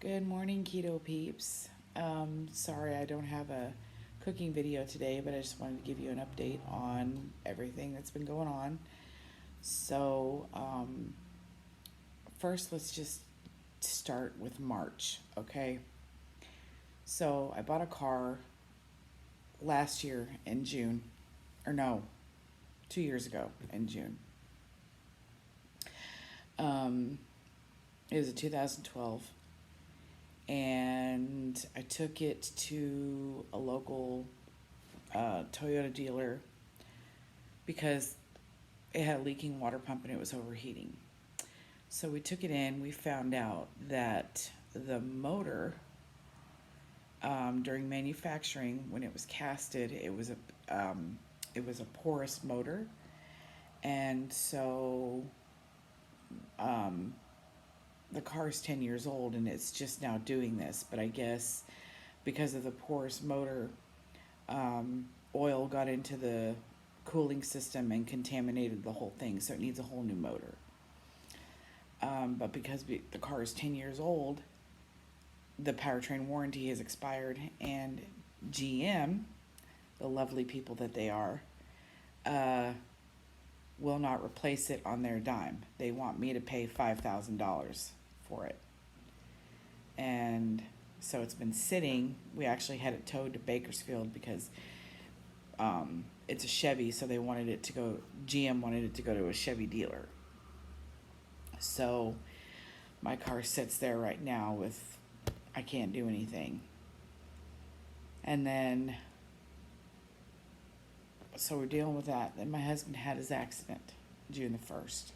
Good morning, keto peeps. Sorry I don't have a cooking video today, but I just wanted to give you an update on everything that's been going on. So, first, let's just start with March, okay? So, I bought a car last year in June, or no, 2 years ago in June. It was a 2012, and I took it to a local Toyota dealer because it had a leaking water pump and it was overheating. So we took it in. We found out that the motor, during manufacturing, when it was casted, it was a porous motor, and so the car is 10 years old and it's just now doing this. But I guess because of the porous motor, oil got into the cooling system and contaminated the whole thing, so it needs a whole new motor. But because the car is 10 years old, the powertrain warranty has expired, and GM, the lovely people that they are, will not replace it on their dime. They want me to pay $5,000 for it. And so it's been sitting. We actually had it towed to Bakersfield because it's a Chevy, so GM wanted it to go to a Chevy dealer. So my car sits there right now I can't do anything. And then, so we're dealing with that. Then my husband had his accident June the 1st.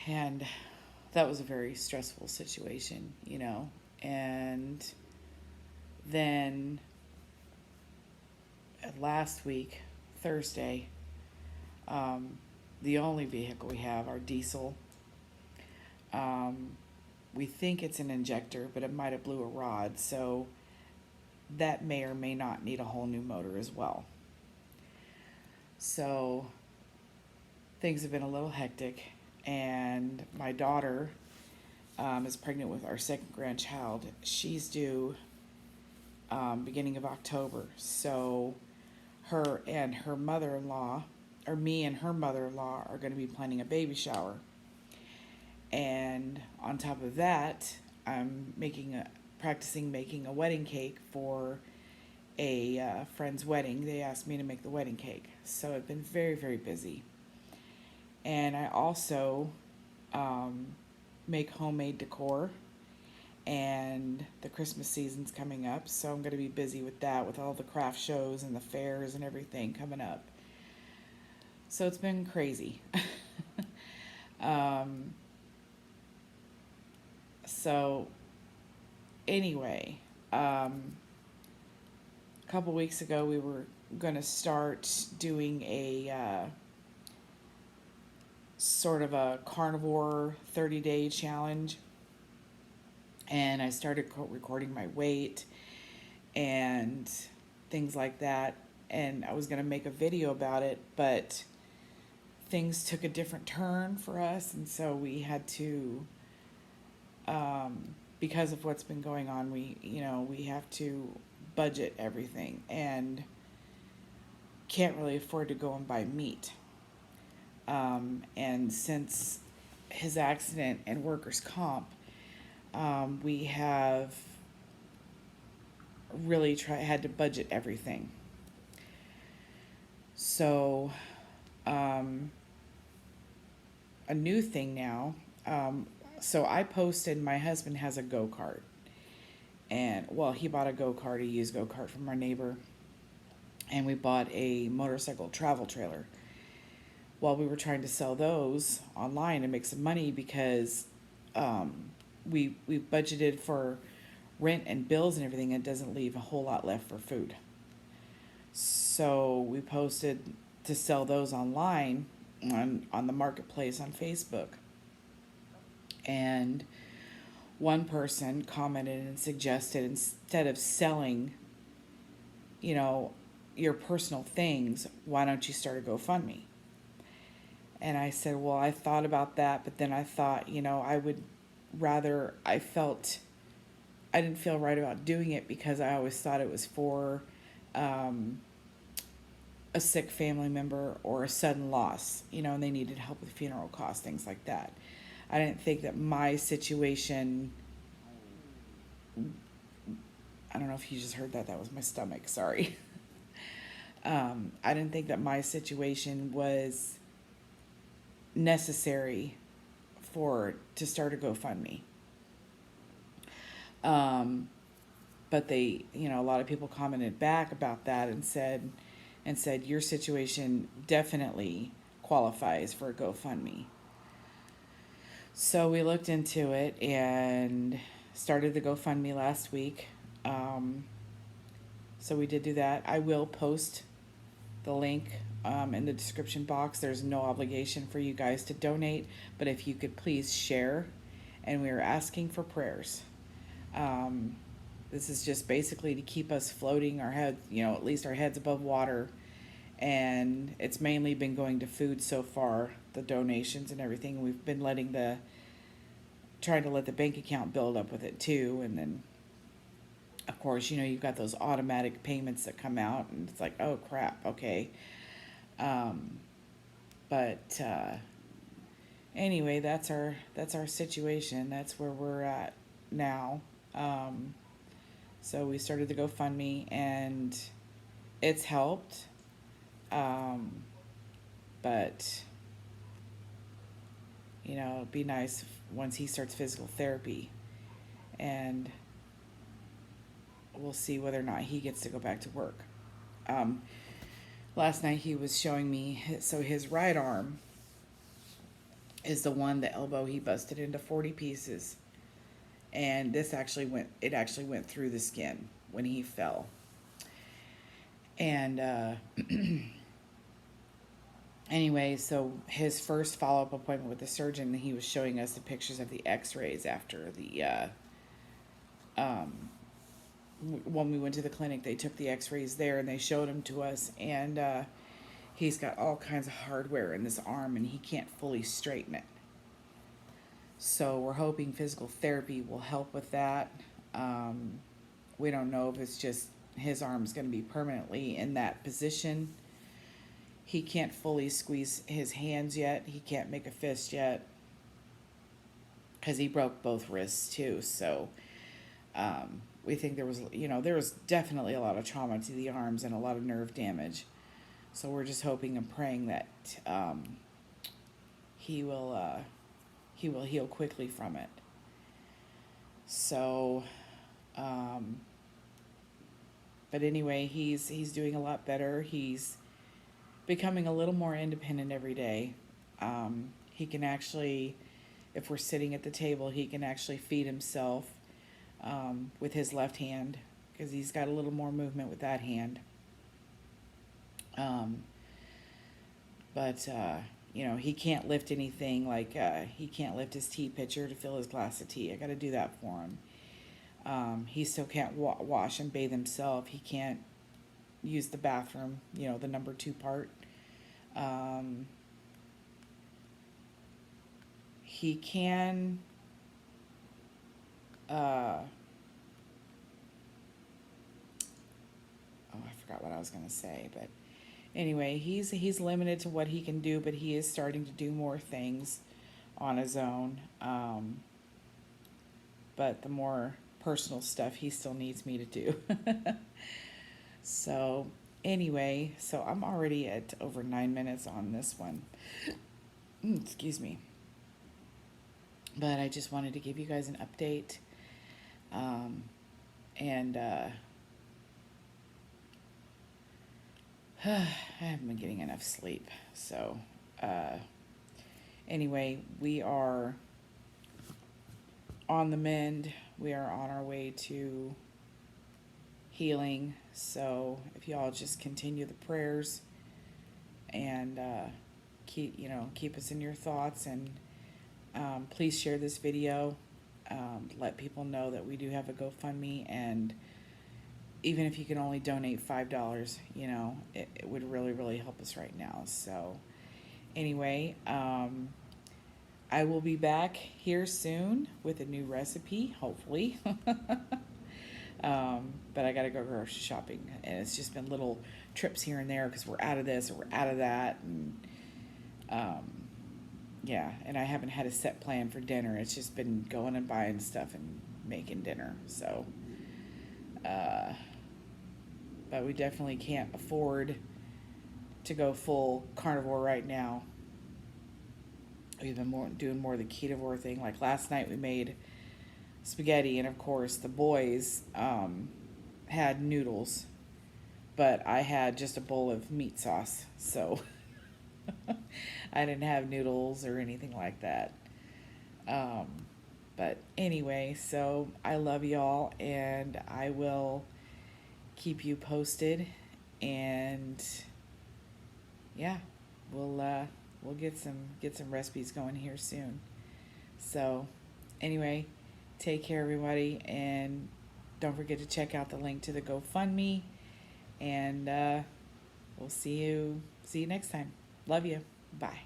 And that was a very stressful situation, And then last week, Thursday, the only vehicle we have, our diesel, we think it's an injector, but it might have blew a rod, so that may or may not need a whole new motor as well. So things have been a little hectic, and my daughter is pregnant with our second grandchild. She's due beginning of October, so her and her mother-in-law, or me and her mother-in-law, are going to be planning a baby shower. And on top of that, I'm practicing making a wedding cake for a friend's wedding. They asked me to make the wedding cake, so I've been very, very busy. And I also make homemade decor, and the Christmas season's coming up, so I'm going to be busy with that, with all the craft shows and the fairs and everything coming up. So it's been crazy. So anyway, a couple weeks ago we were going to start doing a sort of a carnivore 30-day challenge, and I started recording my weight and things like that, and I was going to make a video about it, but things took a different turn for us, and so we had to, because of what's been going on, we have to budget everything and can't really afford to go and buy meat. And since his accident and workers' comp, we have really had to budget everything. So, a new thing now, so I posted, my husband has a go-kart, and he bought a go-kart, a used go-kart from our neighbor, and we bought a motorcycle travel trailer. Well, we were trying to sell those online and make some money because we budgeted for rent and bills and everything. It doesn't leave a whole lot left for food. So we posted to sell those online on the marketplace on Facebook. And one person commented and suggested, instead of selling, your personal things, why don't you start a GoFundMe? And I said, well, I thought about that, but then I thought, I would rather, I didn't feel right about doing it because I always thought it was for um, a sick family member or a sudden loss, and they needed help with funeral costs, things like that. I didn't think that my situation, I don't know if you just heard that. That was my stomach. Sorry. I didn't think that my situation was necessary to start a GoFundMe. But a lot of people commented back about that and said your situation definitely qualifies for a GoFundMe. So we looked into it and started the GoFundMe last week. So we did do that. I will post the link in the description box. There's no obligation for you guys to donate, but if you could please share. And we are asking for prayers. This is just basically to keep us floating our heads, at least our heads above water. And it's mainly been going to food so far, the donations and everything. We've been trying to let the bank account build up with it too. And then, of course, you've got those automatic payments that come out, and it's like, oh crap, okay. But anyway, that's our situation. That's where we're at now. So we started the GoFundMe, and it's helped. But it'd be nice once he starts physical therapy, and we'll see whether or not he gets to go back to work. Last night he was showing me, so his right arm is the elbow he busted into 40 pieces. And it actually went through the skin when he fell. And anyway, so his first follow-up appointment with the surgeon, he was showing us the pictures of the x-rays after when we went to the clinic. They took the x-rays there and they showed them to us, and he's got all kinds of hardware in this arm and he can't fully straighten it. So we're hoping physical therapy will help with that. We don't know if it's just his arm's going to be permanently in that position. He can't fully squeeze his hands yet. He can't make a fist yet because he broke both wrists too. So we think there was definitely a lot of trauma to the arms and a lot of nerve damage. So we're just hoping and praying that he will heal quickly from it. So, but anyway, he's doing a lot better. He's becoming a little more independent every day. He can actually, if we're sitting at the table, he can actually feed himself with his left hand because he's got a little more movement with that hand. But he can't lift anything, like he can't lift his tea pitcher to fill his glass of tea. I got to do that for him. He still can't wash and bathe himself. He can't use the bathroom, the number 2 part. He can I forgot what I was going to say, but anyway, he's limited to what he can do, but he is starting to do more things on his own. But the more personal stuff he still needs me to do. So anyway, so I'm already at over 9 minutes on this one. Excuse me. But I just wanted to give you guys an update. And I haven't been getting enough sleep. So anyway, we are on the mend. We are on our way to healing. So if y'all just continue the prayers and keep us in your thoughts, and please share this video. Let people know that we do have a GoFundMe, and even if you can only donate $5, it would really, really help us right now. So anyway, I I will be back here soon with a new recipe, hopefully. But I gotta go grocery shopping, and it's just been little trips here and there because we're out of this or we're out of that, and um, yeah. And I haven't had a set plan for dinner. It's just been going and buying stuff and making dinner. So, uh, but we definitely can't afford to go full carnivore right now. We've been doing more of the ketovore thing. Like last night, we made spaghetti, and of course, the boys had noodles, but I had just a bowl of meat sauce, so I didn't have noodles or anything like that. Um, but anyway, so I love y'all, and I will keep you posted, and yeah, we'll get some recipes going here soon. So anyway, take care everybody, and don't forget to check out the link to the GoFundMe, and we'll see you next time. Love you. Bye.